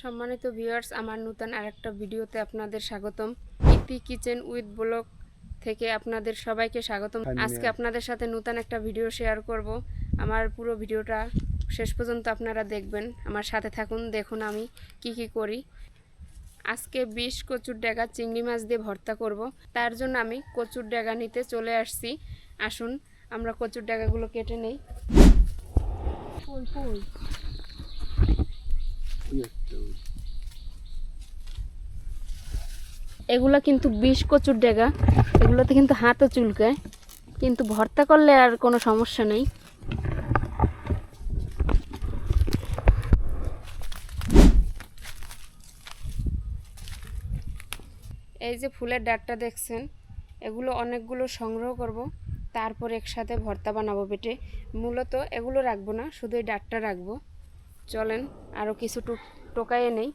সম্মানিত ভিউয়ার্স, আমার নতুন আরেকটা ভিডিওতে আপনাদের স্বাগতম। ইতি কিচেন উইথ ব্লগ থেকে আপনাদের সবাইকে স্বাগতম। আজকে আপনাদের সাথে নতুন একটা ভিডিও শেয়ার করব। আমার পুরো ভিডিওটা শেষ পর্যন্ত আপনারা দেখবেন, আমার সাথে থাকুন, দেখুন আমি কি করি। আজকে 20 কচুর ডেগা চিংড়ি মাছ দিয়ে ভর্তা করব। তার জন্য আমি কচুর ডেগা নিতে চলে আসছি। আসুন আমরা কচুর ডেগাগুলো কেটে নেই। এগুলো কিন্তু 20 কচুর ডেগা, এগুলোতে কিন্তু হাতও চুলকায়, কিন্তু ভর্তা করলে আর কোনো সমস্যা নেই। এই যে ফুলের ডাঁটটা দেখছেন, এগুলো অনেকগুলো সংগ্রহ করব, তারপর একসাথে ভর্তা বানাবো বেটে। মূলত এগুলো রাখবো না, শুধু এই ডাঁটটা রাখবো। চলেন আরও কিছু টোকাইয়ে নেই।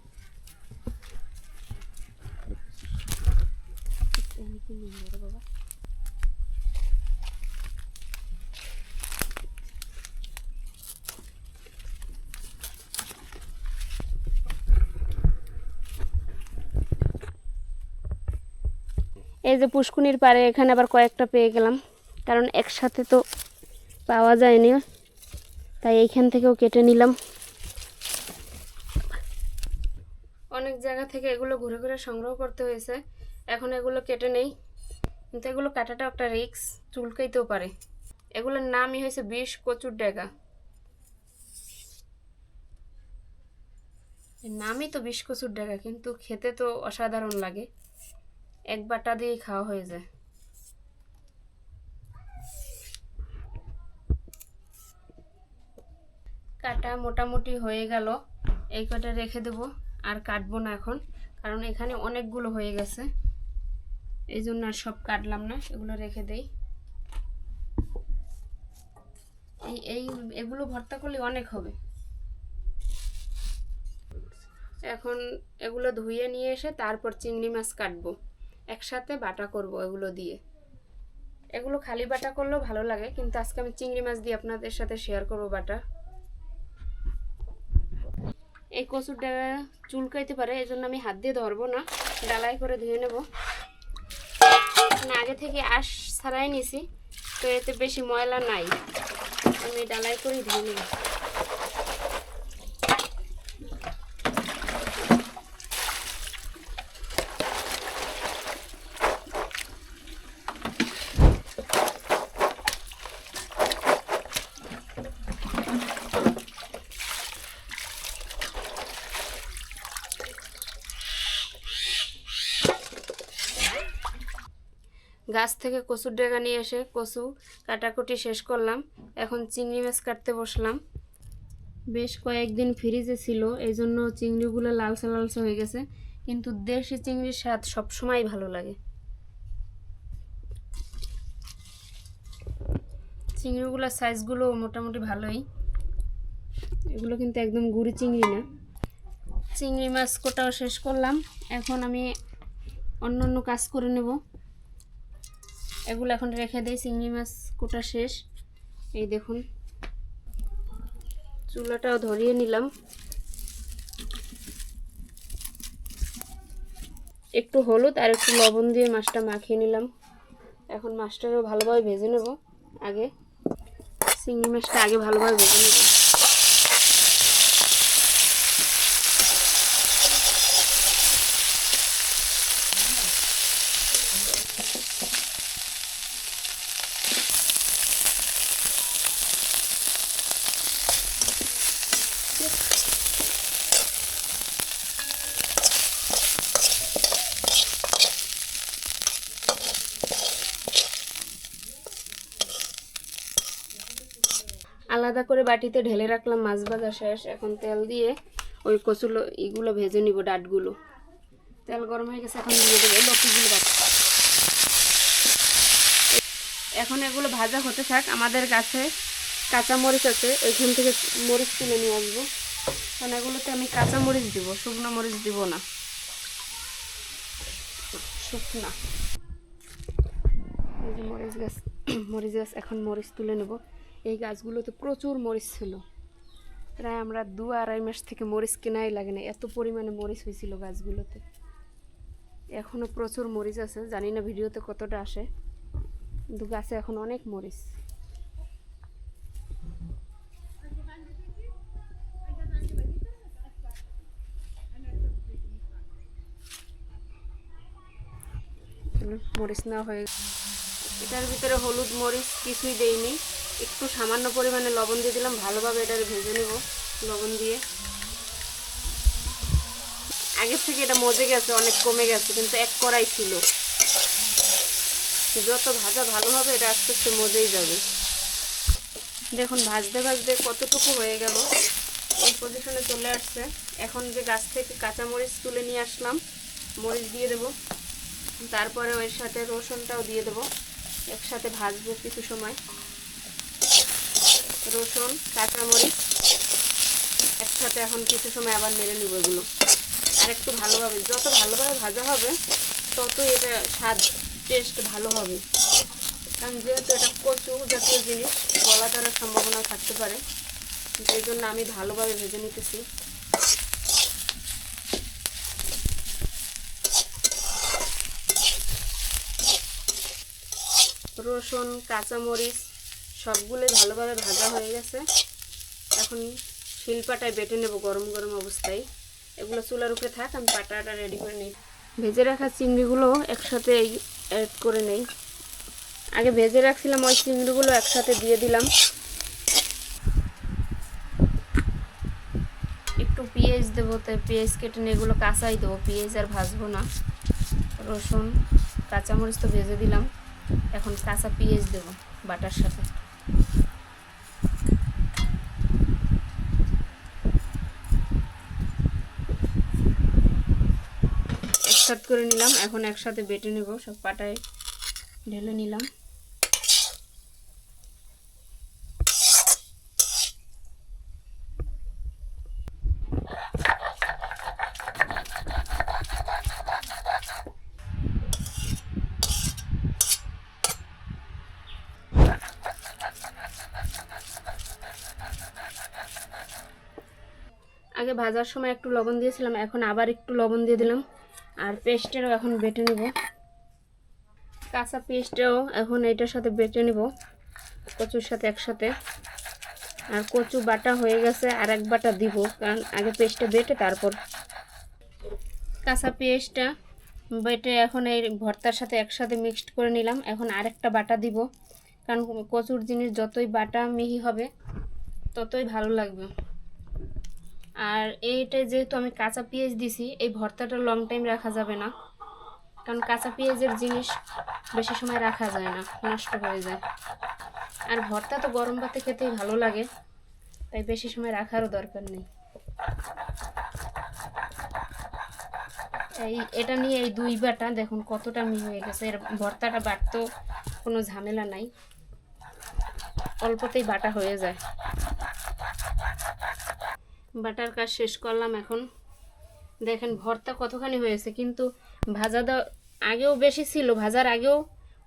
এই যে পুষ্কুনির পাড়ে এখানে আবার কয়েকটা পেয়ে গেলাম, কারণ একসাথে তো পাওয়া যায়নি, তাই এইখান থেকেও কেটে নিলাম। অনেক জায়গা থেকে এগুলো ঘুরে ঘুরে সংগ্রহ করতে হয়েছে, এখন এগুলো কেটে নেই। কিন্তু এগুলো কাটাটা একটা রিস্ক, চুলকাইতেও পারে। এগুলোর নামই হয়েছে 20 কচুর ডেগা। নামই তো 20 কচুর ডেগা, কিন্তু খেতে তো অসাধারণ লাগে, এক বাটা দিয়ে খাওয়া হয়ে যায়। কাটা মোটামুটি হয়ে গেল, এই কটা রেখে দেবো, আর কাটবো না এখন, কারণ এখানে অনেকগুলো হয়ে গেছে, এই জন্য আর সব কাটলাম না, এগুলো রেখে দেই। এগুলো ভর্তা করলে অনেক হবে। এখন এগুলো ধুয়ে নিয়ে এসে তারপর চিংড়ি মাছ কাটবো, একসাথে বাটা করব এগুলো দিয়ে। এগুলো খালি বাটা করলেও ভালো লাগে, কিন্তু আজকে আমি চিংড়ি মাছ দিয়ে আপনাদের সাথে শেয়ার করব বাটা। এই কচুরটা চুলকাইতে পারে, এই জন্য আমি হাত দিয়ে ধরবো না, ডালাই করে ধুয়ে নেব। আগে থেকে আঁশ ছাড়াই নিছি, তো এতে বেশি ময়লা নাই, আমি ডালাই করে ধুয়ে নেব। গাছ থেকে কচুর ডেগা নিয়ে এসে কচু কাটাকুটি শেষ করলাম, এখন চিংড়ি মাছ কাটতে বসলাম। বেশ কয়েকদিন ফ্রিজে ছিল, এই জন্য চিংড়িগুলো লালসা লালসা হয়ে গেছে, কিন্তু দেশি চিংড়ির স্বাদ সবসময় ভালো লাগে। চিংড়িগুলোর সাইজগুলো মোটামুটি ভালোই, এগুলো কিন্তু একদম গুড়ি চিংড়ি না। চিংড়ি মাছ কোটাও শেষ করলাম, এখন আমি অন্য কাজ করে নেব। এগুলো এখন রেখে দিই, চিংড়ি মাছ কোটা শেষ। এই দেখুন, চুলাটাও ধরিয়ে নিলাম, একটু হলুদ আর একটু লবণ দিয়ে মাছটা মাখিয়ে নিলাম। এখন মাছটাও ভালোভাবে ভেজে নেব, আগে চিংড়ি মাছটা আগে ভালোভাবে ভেজে নেব। আলাদা করে বাটিতে ঢেলে রাখলাম, মাছ ভাজা শেষ। এখন তেল দিয়ে ওই কচুলো এগুলো ভেজে নিব, ডাঁটগুলো। তেল গরম হয়ে গেছে, এখন দিয়ে দেবো লতিগুলো বাটা। এখন এগুলো ভাজা হতে থাক। আমাদের কাছে কাঁচা মরিচ আছে, ওইখান থেকে মরিচ তুলে নিয়ে আসবো, কারণ এগুলোতে আমি কাঁচা মরিচ দিব, শুকনো মরিচ দিব না, শুকনা। এই যে মরিচ গাছ এখন মরিচ তুলে নেব। এই গাছগুলোতে প্রচুর মরিচ ছিল, প্রায় আমরা 2-2.5 মাস থেকে মরিচ কেনাই লাগে না, এত পরিমাণে মরিচ হয়েছিল গাছগুলোতে। এখনও প্রচুর মরিচ আছে, জানি না ভিডিওতে কতটা আসে, কিন্তু গাছে এখন অনেক মরিচ। মরিচ না হয়ে এটার ভিতরে হলুদ মরিচ কিছুই দেইনি, একটু সামান্য পরিমাণে লবণ দিয়ে দিলাম। ভালোভাবে এটার ভেজে নেব লবণ দিয়ে। আগের থেকে এটা মজে গেছে, অনেক কমে গেছে, কিন্তু এক কড়াই ছিল। যত ভাজা ভালো হবে এটা আস্তে আস্তে মজেই যাবে। দেখুন ভাজতে ভাজতে কতটুকু হয়ে গেল, এই পজিশনে চলে আসছে। এখন যে গাছ থেকে কাঁচা মরিচ তুলে নিয়ে আসলাম, মরিচ দিয়ে দেব, তারপরে ওর সাথে রসুনটাও দিয়ে দেব। একসাথে ভাজবো কিছু সময়। রসুন কাঁচা মরিচ একসাথে এখন কিছু সময় আবার নেড়ে নেব এগুলো। আর একটু ভালোভাবে, যত ভালোভাবে ভাজা হবে ততই এটা স্বাদ টেস্ট ভালো হবে। কারণ যেহেতু এটা কচু জাতীয় জিনিস, গলা ধরার সম্ভাবনা থাকতে পারে, সেই জন্য আমি ভালোভাবে ভেজে নিতেছি। রসুন কাঁচামরিচ সবগুলোই ভালোভাবে ভাজা হয়ে গেছে। এখন শিলপাটায় বেটে নেব গরম গরম অবস্থায়। এগুলো চুলার উপরে থাক, আমি পাটাটা রেডি করে নিই। ভেজে রাখা চিংড়িগুলো একসাথে অ্যাড করে নেই। আগে ভেজে রাখছিলাম ওই চিংড়িগুলো একসাথে দিয়ে দিলাম। একটু পেঁয়াজ দেবো, তাই পেঁয়াজ কেটে নিয়ে এগুলো কাঁচাই দেবো, পেঁয়াজ আর ভাজবো না। রসুন কাঁচামরিচ তো ভেজে দিলাম, এখন কাঁচা পেঁয়াজ দেবো বাটার সাথে। একসাথে করে নিলাম, এখন একসাথে বেটে নেব, সব পাটায় ঢেলে নিলাম। আগে ভাজার সময় একটু লবণ দিয়েছিলাম, এখন আবার একটু লবণ দিয়ে দিলাম। আর পেস্টেরও এখন বেটে নেব, কাঁচা পেস্টটাও এখন এটার সাথে বেটে নেব কচুর সাথে একসাথে। আর কচু বাটা হয়ে গেছে, আর এক বাটা দিব, কারণ আগে পেস্টটা বেটে তারপর কাঁচা পেস্টটা বেটে এখন এই ভর্তার সাথে একসাথে মিক্সড করে নিলাম। এখন আরেকটা বাটা দিব, কারণ কচুর জিনিস যতই বাটা মিহি হবে ততই ভালো লাগবে। আর এইটাই যেহেতু আমি কাঁচা পেঁয়াজ দিছি, এই ভর্তাটা লং টাইম রাখা যাবে না, কারণ কাঁচা পেঁয়াজের জিনিস বেশি সময় রাখা যায় না, নষ্ট হয়ে যায়। আর ভর্তা তো গরম ভাতে খেতেই ভালো লাগে, তাই বেশি সময় রাখারও দরকার নেই। এটা নিয়ে এই 2 বাটা দেখুন কতটা মিহি হয়ে গেছে। এর ভর্তাটা বাটতেও কোনো ঝামেলা নাই, অল্পতেই বাটা হয়ে যায়। বাটার কাজ শেষ করলাম। এখন দেখেন ভর্তা কতখানি হয়েছে, কিন্তু ভাজা আগেও বেশি ছিল, ভাজার আগেও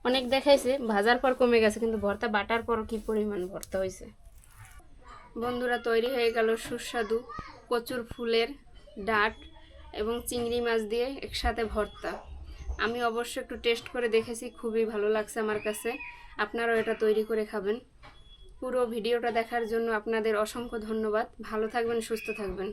অনেক দেখাইছে, ভাজার পর কমে গেছে, কিন্তু ভর্তা বাটার পর কি পরিমাণ ভর্তা হয়েছে। বন্ধুরা, তৈরি হয়ে গেল সুস্বাদু কচুর ফুলের ডাঁট এবং চিংড়ি মাছ দিয়ে একসাথে ভর্তা। আমি অবশ্য একটু টেস্ট করে দেখেছি, খুবই ভালো লাগছে আমার কাছে। আপনারাও এটা তৈরি করে খাবেন। পুরো ভিডিওটা দেখার জন্য আপনাদের অসংখ্য ধন্যবাদ। ভালো থাকবেন, সুস্থ থাকবেন।